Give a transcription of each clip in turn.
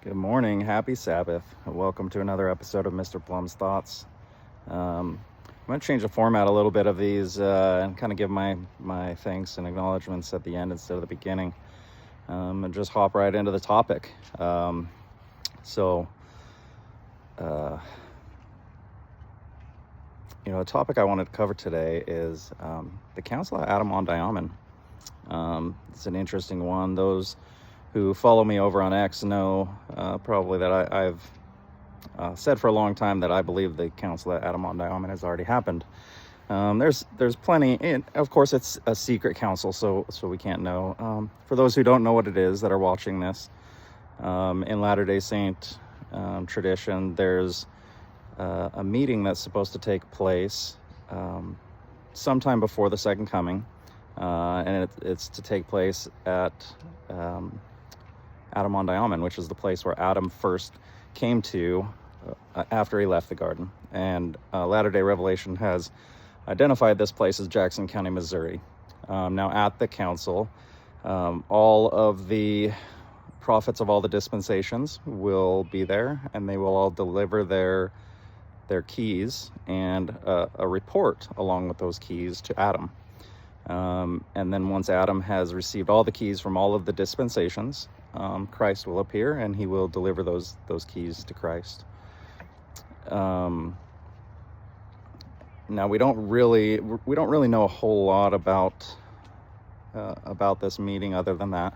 Good morning, happy Sabbath. Welcome to another episode of Mr. Plumbs Thoughts. I'm going to change the format a little bit of these and kind of give my thanks and acknowledgments at the end instead of the beginning, and just hop right into the topic. The topic I wanted to cover today is the Council of Adam-ondi-Ahman. It's an interesting one. Those who follow me over on X know probably that I've said for a long time that I believe the Council at Adam-ondi-Ahman has already happened. There's plenty, and of course it's a secret council, so we can't know. For those who don't know what it is that are watching this, in Latter-day Saint tradition, there's a meeting that's supposed to take place sometime before the second coming, and it's to take place at Adam-ondi-Ahman, which is the place where Adam first came to after he left the garden. And Latter-day Revelation has identified this place as Jackson County, Missouri. Now at the council, all of the prophets of all the dispensations will be there, and they will all deliver their keys and a report along with those keys to Adam. And then once Adam has received all the keys from all of the dispensations, Christ will appear and he will deliver those keys to Christ. Now we don't really know a whole lot about this meeting other than that.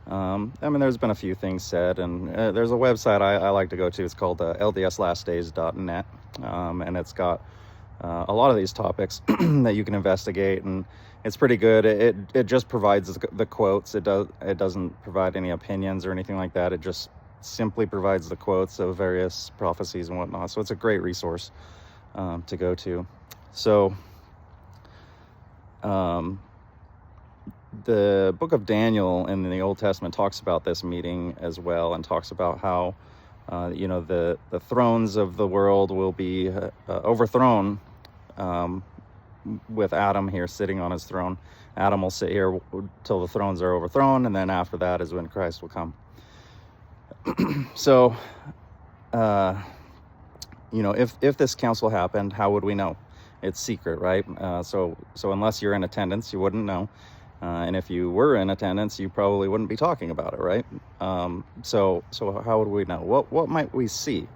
There's been a few things said, and there's a website I like to go to. It's called ldslastdays.net, and it's got a lot of these topics that you can investigate, and it's pretty good. It just provides the quotes. It doesn't provide any opinions or anything like that. It just simply provides the quotes of various prophecies and whatnot. So it's a great resource to go to. So the book of Daniel in the Old Testament talks about this meeting as well, and talks about how the thrones of the world will be overthrown with Adam here sitting on his throne. Adam will sit here till the thrones are overthrown, and then after that is when Christ will come. So, if this council happened, how would we know? It's secret, right? So unless you're in attendance, you wouldn't know. And if you were in attendance, you probably wouldn't be talking about it, right? So how would we know? What might we see?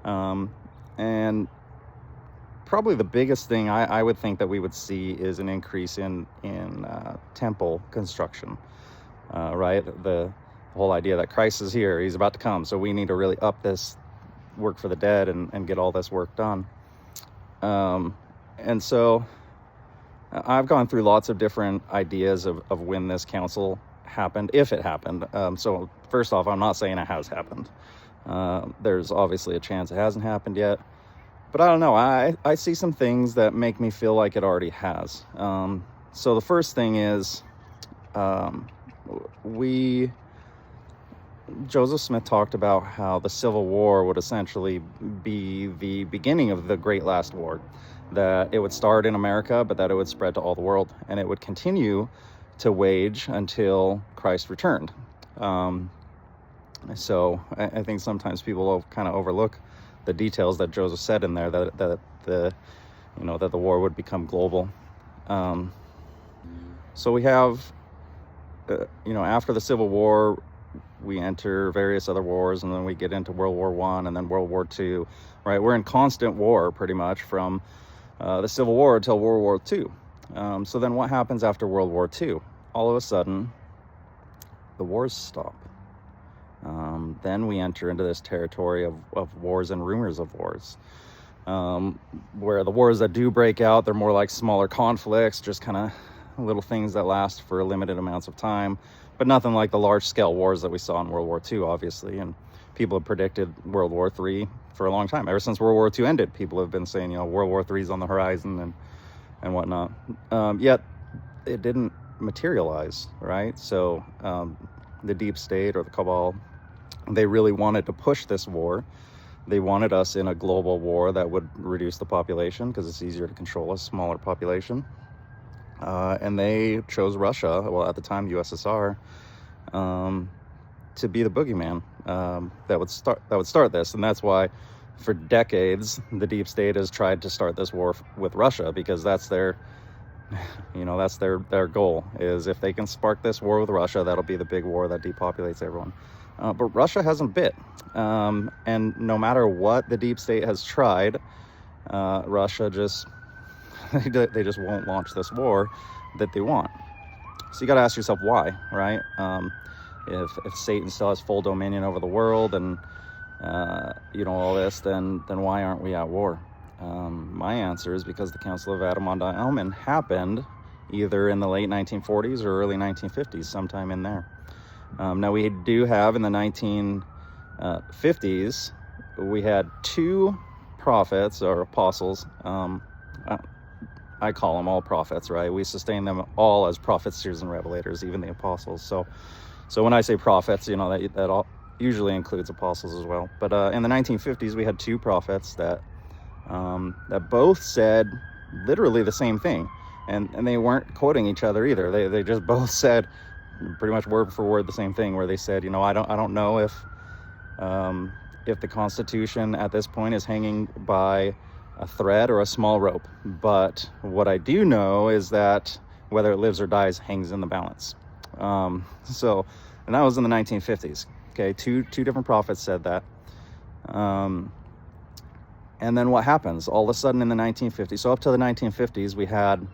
And probably the biggest thing I would think that we would see is an increase in temple construction, right? The whole idea that Christ is here, he's about to come, so we need to really up this work for the dead and get all this work done. And so I've gone through lots of different ideas of when this council happened, if it happened. So first off, I'm not saying it has happened. There's obviously a chance it hasn't happened yet. But I don't know. I see some things that make me feel like it already has. So the first thing is Joseph Smith talked about how the Civil War would essentially be the beginning of the Great Last War. That it would start in America, but that it would spread to all the world, and it would continue to wage until Christ returned. So I think sometimes people kind of overlook the details that Joseph said in there, that the war would become global. So we have, after the Civil War, we enter various other wars, and then we get into World War I and then World War II, right? We're in constant war pretty much from the Civil War until World War II. So then what happens after World War II? All of a sudden, the wars stop. Then we enter into this territory of wars and rumors of wars, where the wars that do break out, they're more like smaller conflicts, just kind of little things that last for limited amounts of time, but nothing like the large-scale wars that we saw in World War II, obviously. And people have predicted World War III for a long time. Ever since World War II ended, people have been saying, World War III is on the horizon and whatnot. Yet it didn't materialize, right? So the deep state or the cabal, they really wanted to push this war. They wanted us in a global war that would reduce the population because it's easier to control a smaller population. And they chose Russia, well, at the time USSR, to be the boogeyman that would start this. And that's why for decades the deep state has tried to start this war with Russia, because that's their that's their goal, is if they can spark this war with Russia, that'll be the big war that depopulates everyone. But Russia hasn't bit, and no matter what the deep state has tried, Russia just they just won't launch this war that they want. So you got to ask yourself why, right? If Satan still has full dominion over the world and all this, then why aren't we at war? My answer is because the Council of Adam-ondi-Ahman happened either in the late 1940s or early 1950s, sometime in there. Now we do have in the 1950s, we had two prophets or apostles. I call them all prophets, right? We sustain them all as prophets, seers, and revelators, even the apostles. So when I say prophets, that all usually includes apostles as well. But in the 1950s, we had two prophets that both said literally the same thing, and they weren't quoting each other either. They just both said pretty much word for word the same thing, where they said, I don't know if the Constitution at this point is hanging by a thread or a small rope, but what I do know is that whether it lives or dies hangs in the balance. And that was in the 1950s. Okay, two different prophets said that. And then what happens? All of a sudden in the 1950s, so up to the 1950s, we had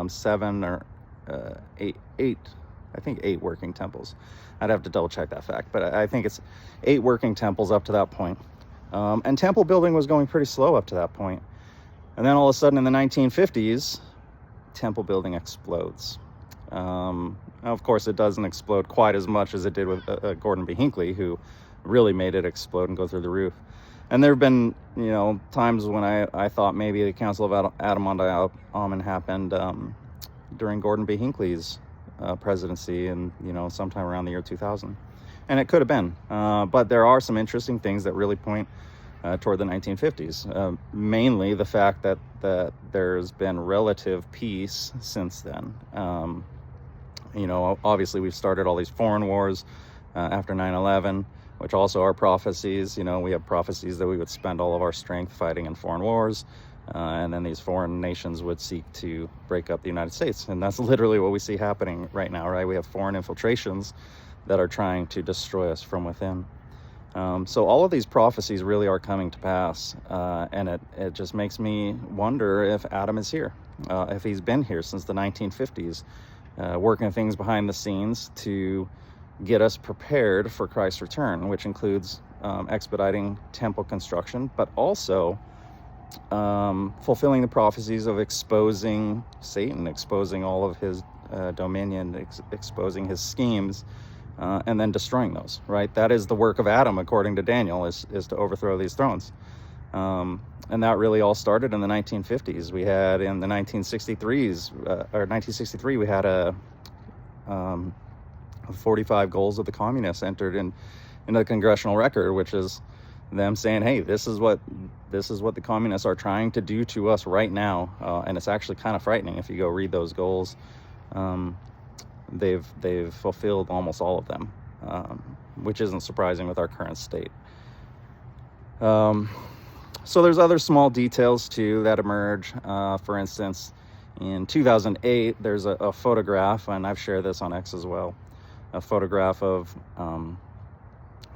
7 or 8, I think 8 working temples. I'd have to double check that fact, but I think it's 8 working temples up to that point. And temple building was going pretty slow up to that point. And then all of a sudden in the 1950s, temple building explodes. Now, of course, it doesn't explode quite as much as it did with Gordon B. Hinckley, who really made it explode and go through the roof. And there have been, times when I thought maybe the Council of Adam-ondi-Ahman happened during Gordon B. Hinckley's presidency, and sometime around the year 2000. And it could have been, but there are some interesting things that really point toward the 1950s. Mainly the fact that there's been relative peace since then. Obviously we've started all these foreign wars after 9/11, which also are prophecies. We have prophecies that we would spend all of our strength fighting in foreign wars, and then these foreign nations would seek to break up the United States. And that's literally what we see happening right now, right? We have foreign infiltrations that are trying to destroy us from within. So all of these prophecies really are coming to pass, and it just makes me wonder if Adam is here, if he's been here since the 1950s, working things behind the scenes to get us prepared for Christ's return, which includes expediting temple construction, but also fulfilling the prophecies of exposing Satan, exposing all of his dominion, exposing his schemes, and then destroying those, right? That is the work of Adam, according to Daniel, is to overthrow these thrones. And that really all started in the 1950s. We had in the 1963, we had 45 goals of the communists entered into the congressional record, which is them saying, hey, this is what the communists are trying to do to us right now. And it's actually kind of frightening if you go read those goals. They've fulfilled almost all of them, which isn't surprising with our current state. So there's other small details too that emerge. For instance, in 2008, there's a photograph, and I've shared this on X as well, a photograph of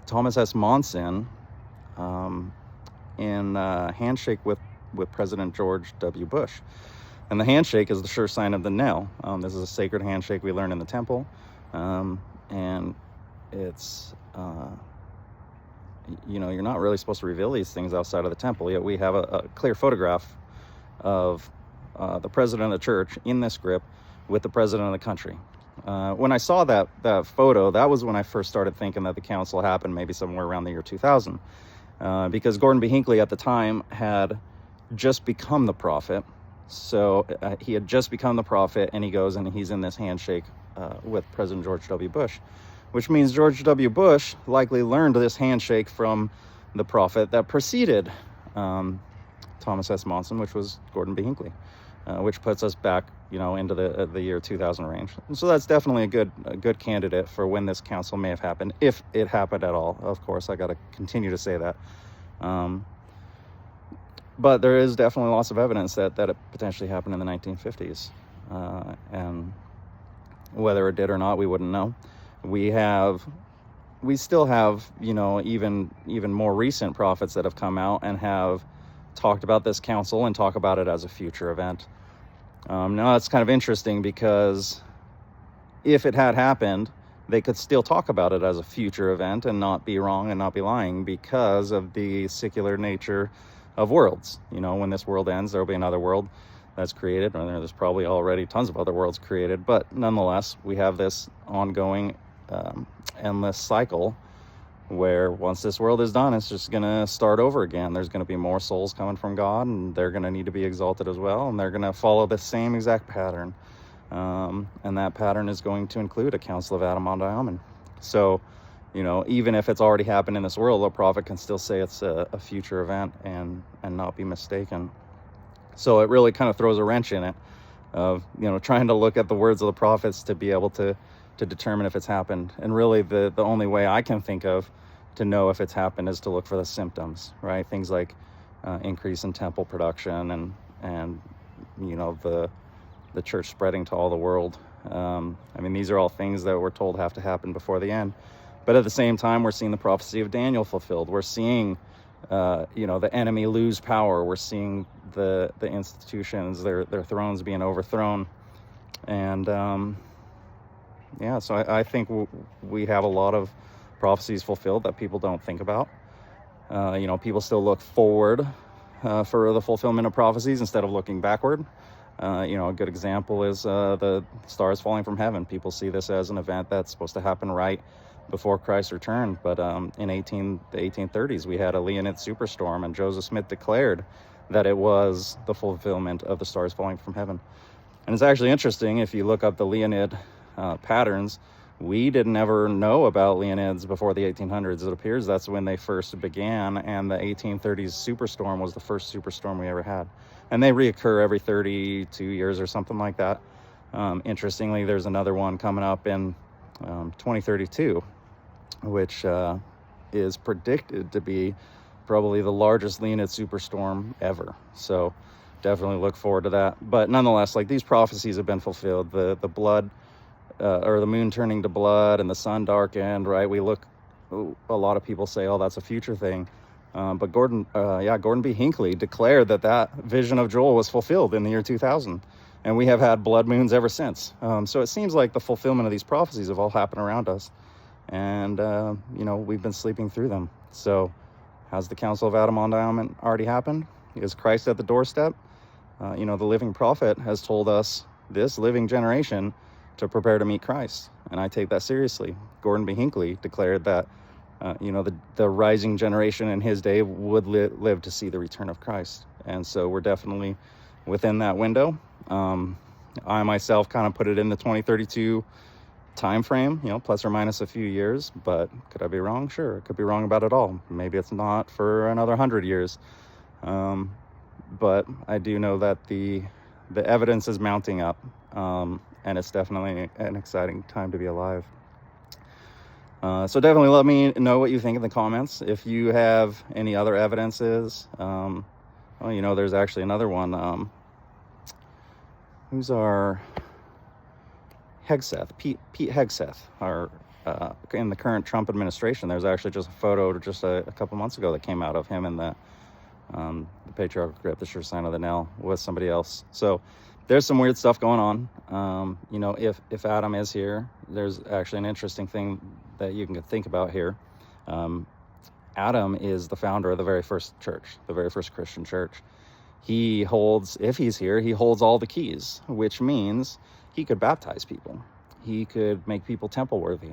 Thomas S. Monson in a handshake with President George W. Bush. And the handshake is the sure sign of the nail. This is a sacred handshake we learn in the temple. And it's, you're not really supposed to reveal these things outside of the temple, yet we have a clear photograph of the president of the church in this grip with the president of the country. When I saw that photo, that was when I first started thinking that the council happened maybe somewhere around the year 2000. Because Gordon B. Hinckley at the time had just become the prophet. So he had just become the prophet, and he goes and he's in this handshake with President George W. Bush, which means George W. Bush likely learned this handshake from the prophet that preceded Thomas S. Monson, which was Gordon B. Hinckley. which puts us back, into the year 2000 range. And so that's definitely a good candidate for when this council may have happened, if it happened at all. Of course, I got to continue to say that. But there is definitely lots of evidence that it potentially happened in the 1950s. And whether it did or not, we wouldn't know. We still have, even more recent prophets that have come out and have talked about this council and talk about it as a future event. Now that's kind of interesting, because if it had happened, they could still talk about it as a future event and not be wrong and not be lying, because of the secular nature of worlds. When this world ends, there will be another world that's created, and there's probably already tons of other worlds created, but nonetheless, we have this ongoing endless cycle where once this world is done, it's just going to start over again. There's going to be more souls coming from God, and they're going to need to be exalted as well, and they're going to follow the same exact pattern. And that pattern is going to include a council of Adam-ondi-Ahman. So, even if it's already happened in this world, a prophet can still say it's a future event and not be mistaken. So it really kind of throws a wrench in it of, trying to look at the words of the prophets to be able to determine if it's happened. And really the only way I can think of to know if it's happened is to look for the symptoms, right? Things like increase in temple production and the church spreading to all the world. These are all things that we're told have to happen before the end. But at the same time, we're seeing the prophecy of Daniel fulfilled. We're seeing, the enemy lose power. We're seeing the institutions, their thrones being overthrown. And so I think we have a lot of prophecies fulfilled that people don't think about. People still look forward for the fulfillment of prophecies instead of looking backward. A good example is the stars falling from heaven. People see this as an event that's supposed to happen right before Christ's return. But in the 1830s, we had a Leonid superstorm, and Joseph Smith declared that it was the fulfillment of the stars falling from heaven. And it's actually interesting, if you look up the Leonid patterns, we didn't ever know about Leonids before the 1800s. It appears that's when they first began, and the 1830s superstorm was the first superstorm we ever had. And they reoccur every 32 years or something like that. Interestingly, there's another one coming up in 2032, which is predicted to be probably the largest Leonid superstorm ever. So definitely look forward to that. But nonetheless, these prophecies have been fulfilled. The blood, or the moon turning to blood and the sun darkened, right? A lot of people say, oh, that's a future thing. But Gordon B. Hinckley declared that vision of Joel was fulfilled in the year 2000. And we have had blood moons ever since. So it seems like the fulfillment of these prophecies have all happened around us. And, we've been sleeping through them. So has the Council of Adam-ondi-Ahman already happened? Is Christ at the doorstep? The living prophet has told us, this living generation, to prepare to meet Christ. And I take that seriously. Gordon B. Hinckley declared that, the rising generation in his day would live to see the return of Christ. And so we're definitely within that window. I myself kind of put it in the 2032 time frame, plus or minus a few years. But could I be wrong? Sure, I could be wrong about it all. Maybe it's not for another 100 years. But I do know that the evidence is mounting up, and it's definitely an exciting time to be alive. So definitely let me know what you think in the comments. If you have any other evidences, there's actually another one. Who's our Hegseth? Pete Hegseth, in the current Trump administration. There's actually just a photo just a couple months ago that came out of him in the patriarchal grip, the sure sign of the nail, with somebody else. So there's some weird stuff going on. If Adam is here, there's actually an interesting thing that you can think about here. Adam is the founder of the very first church, the very first Christian church. He holds, if he's here, he holds all the keys, which means he could baptize people. He could make people temple worthy.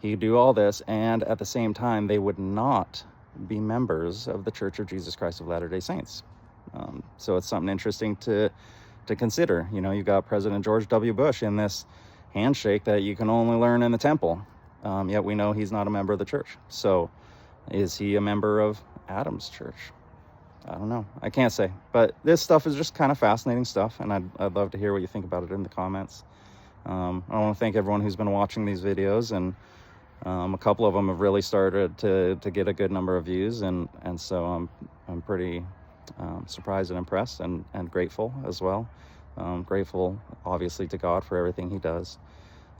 He could do all this, and at the same time, they would not be members of the Church of Jesus Christ of Latter-day Saints. So it's something interesting to consider. You've got President George W. Bush in this handshake that you can only learn in the temple. Yet we know he's not a member of the church. So is he a member of Adam's church? I don't know. I can't say. But this stuff is just kind of fascinating stuff, and I'd love to hear what you think about it in the comments. I want to thank everyone who's been watching these videos, and a couple of them have really started to get a good number of views, and so I'm pretty surprised and impressed, and grateful as well. Grateful, obviously, to God for everything He does.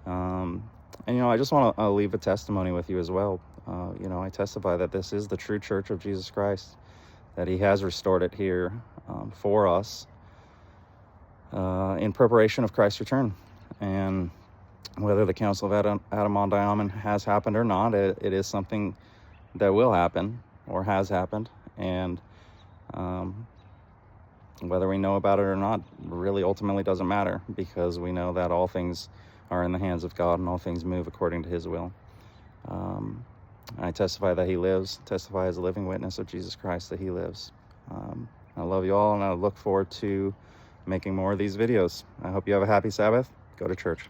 And I just want to leave a testimony with you as well. I testify that this is the true Church of Jesus Christ, that He has restored it here for us in preparation of Christ's return. And whether the Council of Adam-ondi-Ahman has happened or not, it is something that will happen or has happened. And whether we know about it or not really ultimately doesn't matter, because we know that all things are in the hands of God and all things move according to His will. I testify that He lives, testify as a living witness of Jesus Christ that He lives. I love you all, and I look forward to making more of these videos. I hope you have a happy Sabbath. Go to church.